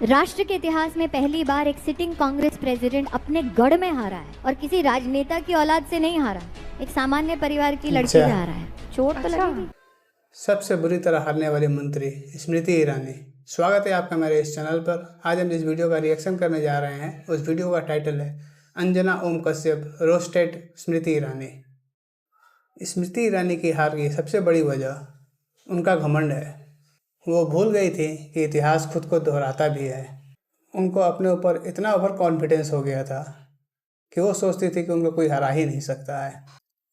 राष्ट्र के इतिहास में पहली बार एक सिटिंग कांग्रेस प्रेसिडेंट अपने गढ़ में हारा है और किसी राजनेता की औलाद से नहीं हारा, एक सामान्य परिवार की लड़की से हारा है। चोट तो लगेगी। सबसे बुरी तरह हारने वाली मंत्री स्मृति ईरानी। स्वागत है आपका मेरे इस चैनल पर। आज हम जिस वीडियो का रिएक्शन करने जा रहे हैं उस वीडियो का टाइटल है अंजना ओम कश्यप रोस्टेड स्मृति ईरानी। स्मृति ईरानी की हार की सबसे बड़ी वजह उनका घमंड है। वो भूल गई थी कि इतिहास खुद को दोहराता भी है। उनको अपने ऊपर इतना ओवर कॉन्फिडेंस हो गया था कि वो सोचती थी कि उनको कोई हरा ही नहीं सकता है।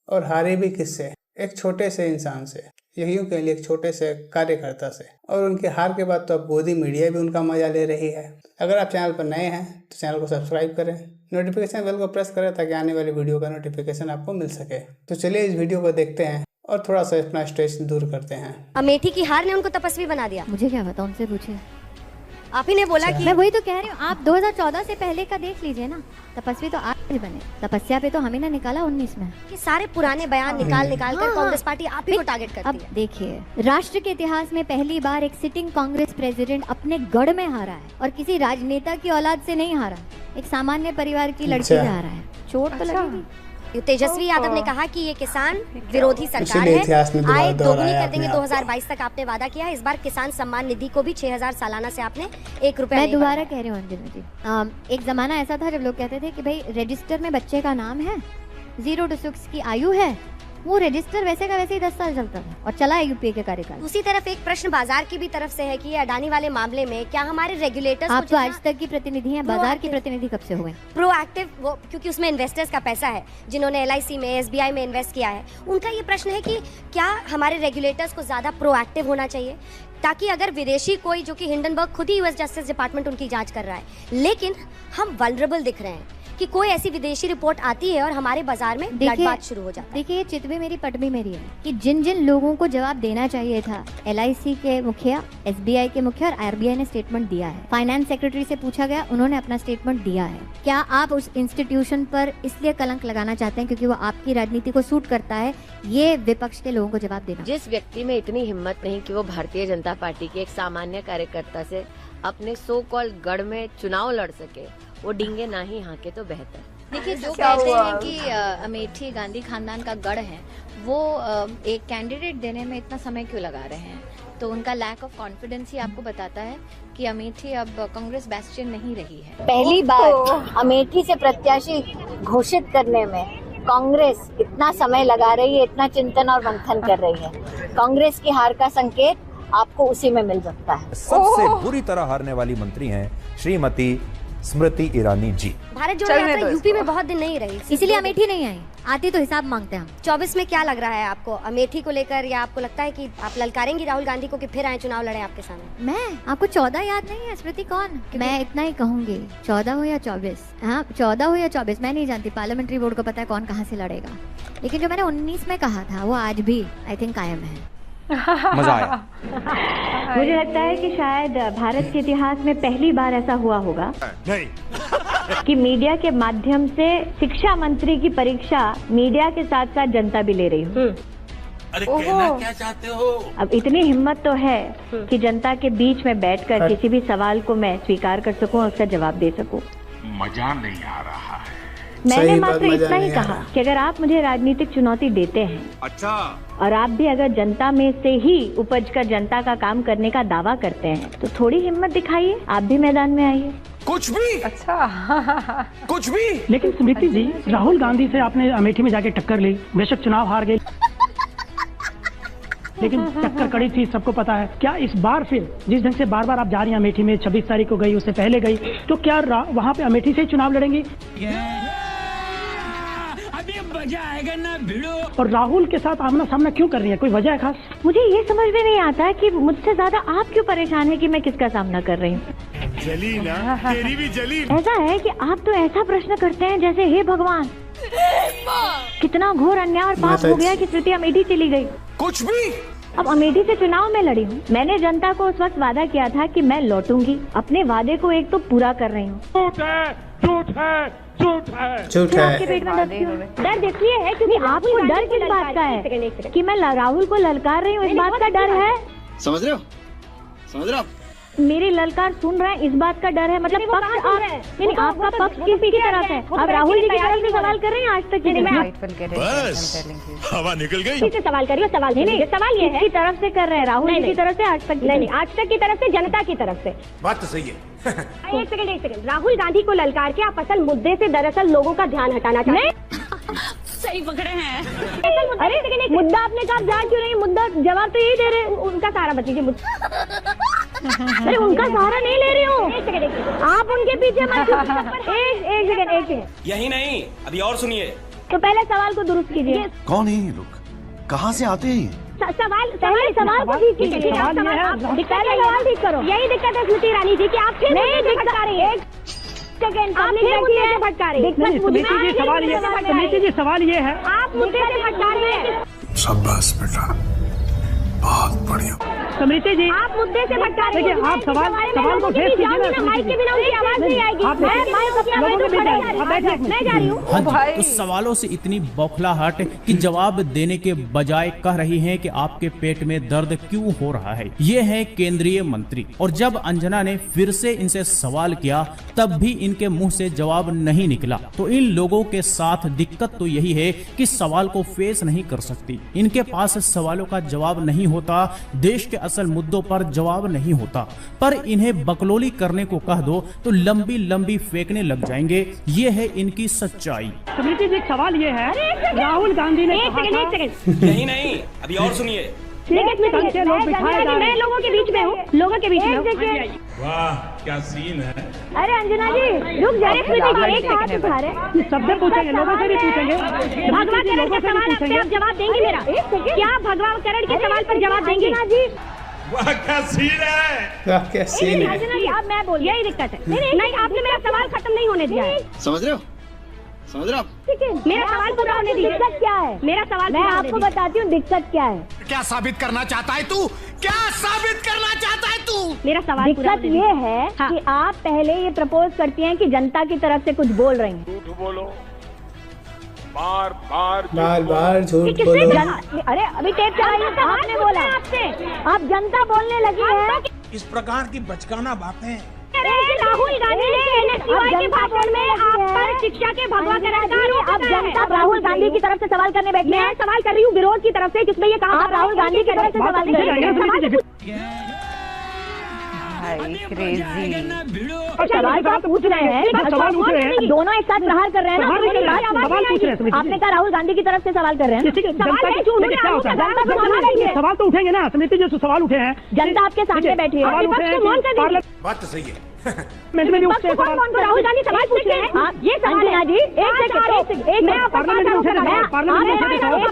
और हारी भी किससे? एक छोटे से इंसान से, यूँ कह लिए एक छोटे से कार्यकर्ता से। और उनकी हार के बाद तो अब गोदी मीडिया भी उनका मजा ले रही है। अगर आप चैनल पर नए हैं तो चैनल को सब्सक्राइब करें, नोटिफिकेशन बेल को प्रेस करें ताकि आने वाली वीडियो का नोटिफिकेशन आपको मिल सके। तो चलिए इस वीडियो को देखते हैं और थोड़ा सा अपना स्ट्रेस दूर करते हैं। अमेठी की हार ने उनको तपस्वी बना दिया। मुझे क्या पता, उनसे पूछिए। आप ही ने बोला कि मैं वही तो कह रही हूँ, आप 2014 से पहले का देख लीजिए ना। तपस्वी तो आज बने, तपस्या पे तो हमें ना निकाला 19 में। कि सारे पुराने बयान निकाल कर कांग्रेस पार्टी आप ही को टारगेट करती है। अब देखिए, राष्ट्र के इतिहास में पहली बार एक सिटिंग कांग्रेस प्रेसिडेंट अपने गढ़ में हारा है और किसी राजनेता की औलाद से नहीं हारा, एक सामान्य परिवार की लड़की से हारा है। चोट तो लगेगी। तेजस्वी यादव ने कहा कि ये किसान विरोधी सरकार है, आय दोगुनी कर देंगे 2022 तक आपने वादा किया है। इस बार किसान सम्मान निधि को भी 6000 सालाना से आपने 1 रुपया। मैं दोबारा कह रही हूँ अंजना जी, एक जमाना ऐसा था जब लोग कहते थे कि भाई रजिस्टर में बच्चे का नाम है, 0 to 6 की आयु है, वो रजिस्टर वैसे का वैसे ही 10 साल चलता था और चला है यूपीए के कार्यकाल। दूसरी तरफ एक प्रश्न बाजार की भी तरफ से है कि अडानी वाले मामले में क्या हमारे रेगुलेटर्स आप तो आज तक की प्रतिनिधि हैं, बाजार की प्रतिनिधि कब से हुए? प्रोएक्टिव वो, क्योंकि उसमें इन्वेस्टर्स का पैसा है जिन्होंने LIC में SBI में इन्वेस्ट किया है। उनका ये प्रश्न है कि क्या हमारे रेगुलेटर्स को ज्यादा प्रोएक्टिव होना चाहिए, ताकि अगर विदेशी कोई, जो कि हिंडनबर्ग खुद ही US जस्टिस डिपार्टमेंट उनकी जांच कर रहा है, लेकिन हम वल्नरेबल दिख रहे हैं कि कोई ऐसी विदेशी रिपोर्ट आती है और हमारे बाजार में ब्लडबाथ शुरू हो जाता है। देखिए, चित भी मेरी पट भी मेरी है कि जिन जिन लोगों को जवाब देना चाहिए था, LIC के मुखिया, SBI के मुखिया और RBI ने स्टेटमेंट दिया है। फाइनेंस सेक्रेटरी से पूछा गया, उन्होंने अपना स्टेटमेंट दिया है। क्या आप उस इंस्टीट्यूशन पर इसलिए कलंक लगाना चाहते हैं क्योंकि वो आपकी राजनीति को सूट करता है? ये विपक्ष के लोगों को जवाब देना। जिस व्यक्ति में इतनी हिम्मत नहीं कि वो भारतीय जनता पार्टी के एक सामान्य कार्यकर्ता से अपने सो कॉल्ड गढ़ में चुनाव लड़ सके, वो डींगे ना ही हाके तो बेहतर। देखिए, जो कहते हैं कि अमेठी गांधी खानदान का गढ़ है, वो एक कैंडिडेट देने में इतना समय क्यों लगा रहे हैं? तो उनका लैक ऑफ कॉन्फिडेंस ही आपको बताता है कि अमेठी अब कांग्रेस बेस्टियन नहीं रही है। पहली बार अमेठी से प्रत्याशी घोषित करने में कांग्रेस इतना समय लगा रही है, इतना चिंतन और मंथन कर रही है। कांग्रेस की हार का संकेत आपको उसी में मिल सकता है। सबसे बुरी तरह हारने वाली मंत्री हैं श्रीमती स्मृति ईरानी जी। भारत जोड़ो यात्रा यूपी में बहुत दिन नहीं रही, इसीलिए अमेठी नहीं आई। आती तो हिसाब मांगते हैं हम। 24 में क्या लग रहा है आपको अमेठी को लेकर, या आपको लगता है कि आप ललकारेंगी राहुल गांधी को कि फिर आए चुनाव लड़े आपके सामने? मैं आपको 14 याद नहीं है? स्मृति कौन? मैं इतना ही कहूंगी, 14 हो या 24, हाँ 14 हो या 24, मैं नहीं जानती। पार्लियामेंट्री बोर्ड को पता है कौन कहाँ से लड़ेगा। लेकिन जो मैंने 19 में कहा था वो आज भी आई थिंक कायम है। मजा आया। मुझे लगता है कि शायद भारत के इतिहास में पहली बार ऐसा हुआ होगा नहीं कि मीडिया के माध्यम से शिक्षा मंत्री की परीक्षा मीडिया के साथ साथ जनता भी ले रही हो। अरे कहना क्या चाहते हो? अब इतनी हिम्मत तो है कि जनता के बीच में बैठकर किसी भी सवाल को मैं स्वीकार कर सकूं और उसका जवाब दे सकूं। मजा नहीं आ रहा है। मैंने मात्र इतना ही कहा कि अगर आप मुझे राजनीतिक चुनौती देते हैं, अच्छा, और आप भी अगर जनता में से ही उपज कर जनता का काम करने का दावा करते हैं, तो थोड़ी हिम्मत दिखाइए, आप भी मैदान में आइए। कुछ भी? अच्छा कुछ भी? लेकिन स्मृति जी, राहुल गांधी से आपने अमेठी में जाके टक्कर ली, बेशक चुनाव हार गए, लेकिन टक्कर कड़ी थी, सबको पता है। क्या इस बार फिर जिस ढंग से बार बार आप जा रही हैं अमेठी में, 26 तारीख को गई, उससे पहले गई, तो क्या वहाँ पे अमेठी से ही चुनाव लड़ेंगी? मजा आएगा ना भिड़ो। और राहुल के साथ आमना सामना क्यों कर रही है? कोई वजह है खास? मुझे ये समझ में नहीं आता कि मुझसे ज्यादा आप क्यों परेशान है कि मैं किसका सामना कर रही हूँ। जली ना, तेरी भी जली। ऐसा है कि आप तो ऐसा प्रश्न करते हैं जैसे हे भगवान, कितना घोर अन्याय और पाप हो गया कि स्मृति अमेठी चली गई। कुछ भी? अब अमेठी से चुनाव में लड़ी हूँ। मैंने जनता को उस वक्त वादा किया था कि मैं लौटूंगी। अपने वादे को एक तो पूरा कर रही हूँ। झूठ है, झूठ है, झूठ है, झूठ है। आपके पेट में दर्द क्यों? डर देखिए है क्योंकि आपको डर किस बात का है कि मैं राहुल को ललकार रही हूँ, इस बात का डर है। समझ रहे हो? समझ रहे हो? मेरी ललकार सुन रहे हैं, इस बात का डर है, मतलब पक्ष नहीं, आपका पक्ष किसी की तरफ है? आप राहुल जी की तरफ से सवाल कर रहे हैं आज तक? बस हवा निकल गई। किससे सवाल करिए? सवाल नहीं, सवाल ये है, तरफ से कर रहे हैं, राहुल जी की तरफ से आज तक? नहीं, आज तक की तरफ से, जनता की तरफ से। बात तो सही है। एक सेकंड, राहुल गांधी को ललकार के आप असल मुद्दे से दरअसल लोगों का ध्यान हटाना चाहते हैं। सही पकड़े हैं। अरे मुद्दा आपने कहा जा क्यों नहीं? मुद्दा जवाब तो यही दे रहे हैं, उनका सहारा मत लीजिए मुद्दा। अरे उनका सहारा नहीं ले रही हूँ, आप उनके पीछे मत। एक सेकंड। यही नहीं, अभी और सुनिए। तो पहले सवाल को दुरुस्त कीजिए। कौन है ये लोग, कहाँ से आते हैं? सवाल को ठीक कीजिए। सवाल ठीक करो। यही दिक्कत है स्मृति ईरानी जी की आप फिर नहीं भटका रही है। समिति जी सवाल ये है, आप मुद्दे से भटका रही है। शाबाश बेटा, बहुत बढ़िया। समिति जी आप मुद्दे से भटका रही हैं। आप सवाल को भेज कीजिए ना। माइक के बिना उनकी आवाज नहीं आएगी। मैं जा रही हूँ। तो सवालों से इतनी बौखलाहट कि जवाब देने के बजाय कह रही हैं कि आपके पेट में दर्द क्यों हो रहा है। ये है केंद्रीय मंत्री। और जब अंजना ने फिर से इनसे सवाल किया तब भी इनके मुंह से जवाब नहीं निकला। तो इन लोगों के साथ दिक्कत तो यही है कि सवाल को फेस नहीं कर सकती। इनके पास सवालों का जवाब नहीं होता, देश के असल मुद्दों पर जवाब नहीं होता। पर इन्हें बकलोली करने को कह दो तो लंबी लंबी फेंकने लग जाएंगे। ये है इनकी सच्चाई। समिति जी सवाल ये है, राहुल गांधी ने यही नहीं, अभी और सुनिए। मैं लोगों के बीच में हूँ, लोगों के बीच में। वाह क्या सीन है। अरे अंजना जी रुक जाए, एक हाथ उठा रहे। सबसे पूछेंगे, लोगों से भी पूछेंगे। भगवा करण का सवाल आप जवाब देंगे मेरा? क्या भगवा करण के सवाल पर जवाब देंगे? वाह क्या सीन है। क्या सीन है। अब मैं बोल, यही दिक्कत है। नहीं आपने मेरा सवाल खत्म नहीं होने दिया है। समझ रहे हो? मेरा सवाल पूरा होने दीजिए। दिक्कत क्या है? मेरा सवाल मैं आपको बताती हूँ दिक्कत क्या है। क्या साबित करना चाहता है तू? क्या साबित करना चाहता है तू? मेरा सवाल दिक्कत ये है कि आप पहले ये प्रपोज करती हैं कि जनता की तरफ से कुछ बोल रही हैं। झूठ बोलो, बार बार झूठ बोलो। अरे अभी टेप चलाई, आपने बोला आपसे, आप जनता बोलने लगी है। इस प्रकार की बचकाना बातें। राहुल गांधी ने NSUI के भाषण में आप पर शिक्षा के भगवा करण का आरोप अब जनता राहुल गांधी की तरफ से सवाल करने बैठी है। सवाल कर रही हूँ विरोध की तरफ से, जिसमें ये कहा आप राहुल गांधी की तरफ से सवाल कर रही हैं। सवाल तो आप पूछ रहे हैं, दोनों एक साथ प्रहार कर रहे हैं ना। आपने कहा राहुल गांधी की तरफ से सवाल कर रहे हैं। सवाल तो उठेंगे ना समिति जी, सवाल उठे हैं। जनता आपके सामने बैठी है। बात तो सही है। राहुल गांधी सवाल पूछ रहे हैं। ये सवाल है जी, एक मैं आपको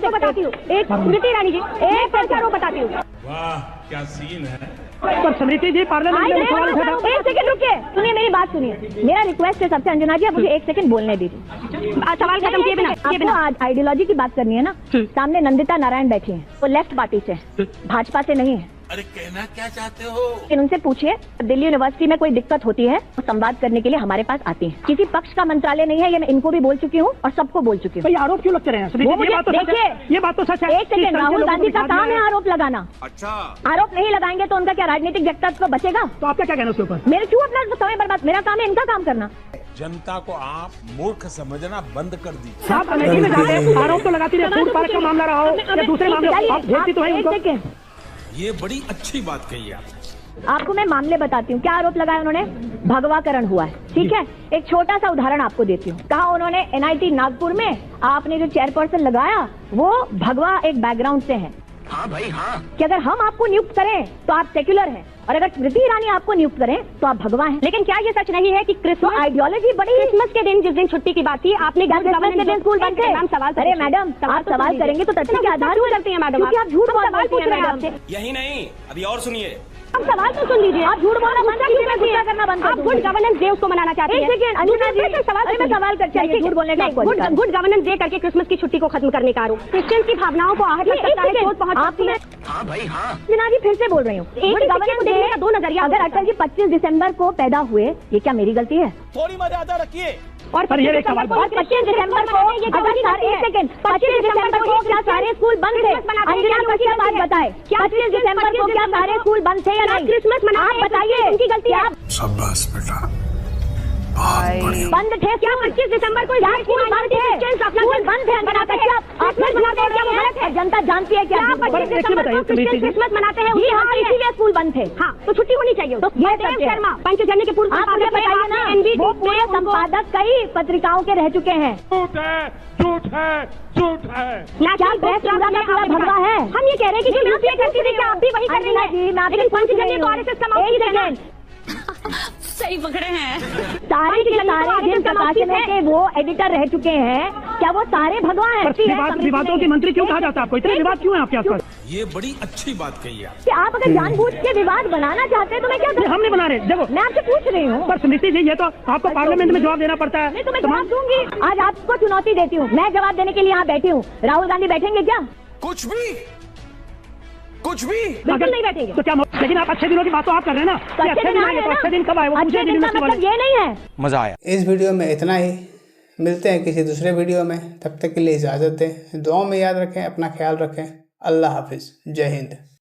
बताती हूँ, एक स्मृति ईरानी जी एक आरोप बताती हूँ। वाह क्या सीन है। पर स्मृति जी पार्लियामेंट में सवाल उठा था। एक सेकंड रुकिए, सुनिए मेरी बात सुनिए। मेरा रिक्वेस्ट है सबसे अंजना जी, आप मुझे एक सेकंड बोलने दीजिए। सवाल खत्म किए बिना आपको आज आइडियोलॉजी की बात करनी है ना। सामने नंदिता नारायण बैठी हैं, वो लेफ्ट पार्टी से, भाजपा से नहीं है। अरे कहना क्या चाहते हो? लेकिन उनसे पूछिए, दिल्ली यूनिवर्सिटी में कोई दिक्कत होती है तो संवाद करने के लिए हमारे पास आती है। किसी पक्ष का मंत्रालय नहीं है, ये मैं इनको भी बोल चुकी हूँ और सबको बोल चुकी हूँ। आरोप क्यों लगते रहे हैं? देखिए ये बात तो सच है। एक सेकंड, राहुल गांधी का काम है आरोप लगाना। अच्छा, आरोप नहीं लगाएंगे तो उनका क्या राजनीतिक व्यक्तित्व बचेगा? तो आपका क्या कहना उसके ऊपर? मेरे क्यों अपना समय बर्बाद? मेरा काम है इनका काम करना। जनता को आप मूर्ख समझना बंद कर दीजिए। आप अमेठी में जाके आरोप तो लगाती रहे, फूड पार्क का मामला रहा हो या दूसरे मामले, आप भेजती तो है उनको। ये बड़ी अच्छी बात कही आप। आपको मैं मामले बताती हूँ। क्या आरोप लगाया उन्होंने? भगवाकरण हुआ है, ठीक है। एक छोटा सा उदाहरण आपको देती हूँ। कहा उन्होंने NIT नागपुर में आपने जो चेयरपर्सन लगाया वो भगवा एक बैकग्राउंड से है। हाँ भाई हाँ। कि अगर हम आपको नियुक्त करें तो आप सेक्युलर हैं और अगर स्मृति ईरानी आपको नियुक्त करें तो आप भगवा हैं। लेकिन क्या ये सच नहीं है कि क्रिसमस आइडियोलॉजी बड़ी क्रिसमस के दिन जिस दिन छुट्टी की बात थी आपने क्रिसमस के दिन स्कूल बंद थे? सवाल अरे मैडम आप सवाल करेंगे तो तथ्य के आधार पर करती हैं मैडम, क्योंकि आप झूठ बोलती हैं मैडम। यही नहीं, अभी और सुनिए। अब सवाल तो सुन लीजिए। आप झूठ बोलना बंद कीजिए, गुस्सा करना बंद कर। आप गुड गवर्नेंस डे उसको मनाना चाहते हैं। एक सेकंड अनुजा जी, मैं सवाल करती हूं। झूठ बोलने का गुड गवर्नेंस डे करके क्रिसमस की छुट्टी को खत्म करने का आरोप, क्रिश्चियन की भावनाओं को आहत कर सकता है, सोच पहुंच सकती है। हाँ भाई हाँ। अंजना जी फिर से बोल रही हूँ, एक गवर्नेंस डे का दो नजरिया। अगर अटल जी 25 दिसंबर को पैदा हुए, ये क्या मेरी गलती है? थोड़ी मर्यादा रखिए। और पर ये एक सवाल 25 दिसंबर को अगर सारे 25 दिसंबर को क्या सारे स्कूल बंद थे? अंजना को बात बताए, 25 दिसंबर को क्या सारे स्कूल बंद थे या नहीं? क्रिसमस आप बताइए, उनकी गलती है। शाबाश बेटा, बहुत बढ़िया। बंद थे क्या 25 दिसंबर को? स्कूल बंद थे, स्कूल बंद थे। अंजना क्या जनता जानती है क्या 25 दिसंबर को क्रिसमस मनाते हैं? जी हाँ, इसीलिए स्कूल बंद थे। हाँ, तो छुट्टी होनी चाहिए। तो ये शर्मा पंचजन्य के पूर्व आप मुझे बताइए ना, वो पूरे संपादक कई पत्रिकाओं के रह चुके हैं। झूठ है, झूठ है, झूठ है। क्या प्रेस पूरा का पूरा भगवा है? हम ये कह रहे हैं कि जो करती थी क्या आप भी वही कर रही हैं? लेकिन पंचजन्य को आरएसएस का माउथपीस है। सही पकड़े हैं। सारे के सारे जिन प्रकाशनों के वो एडिटर रह चुके हैं, क्या वो सारे भगवान हैं? विवादों के मंत्री क्यों कहा जाता है आपको? इतने विवाद क्यों है आपके आसपास? ये बड़ी अच्छी बात कही है। कि आप अगर जानबूझ के विवाद बनाना चाहते हैं तो मैं क्या करूं? हम नहीं बना रहे। देखो, मैं आपसे पूछ रही हूँ। पर स्मृति जी, ये तो आपको पार्लियामेंट में जवाब देना पड़ता है। नहीं तो मैं जवाब दूंगी। आज आपको चुनौती देती हूँ, मैं जवाब देने के लिए यहाँ बैठी हूँ। राहुल गांधी बैठेंगे क्या? कुछ भी बिल्कुल नहीं बैठेंगे। तो क्या? लेकिन आप अच्छे दिनों की बात तो आप कर रहे हैं ना। तो अच्छे दिन आए, अच्छे दिन कब आए? अच्छे दिन का मतलब ये नहीं है। मजा आया। इस वीडियो में इतना ही। मिलते हैं किसी दूसरे वीडियो में, तब तक के लिए इजाज़त दें। दुआओं में याद रखें, अपना ख्याल रखें। अल्लाह हाफिज़, जय हिंद।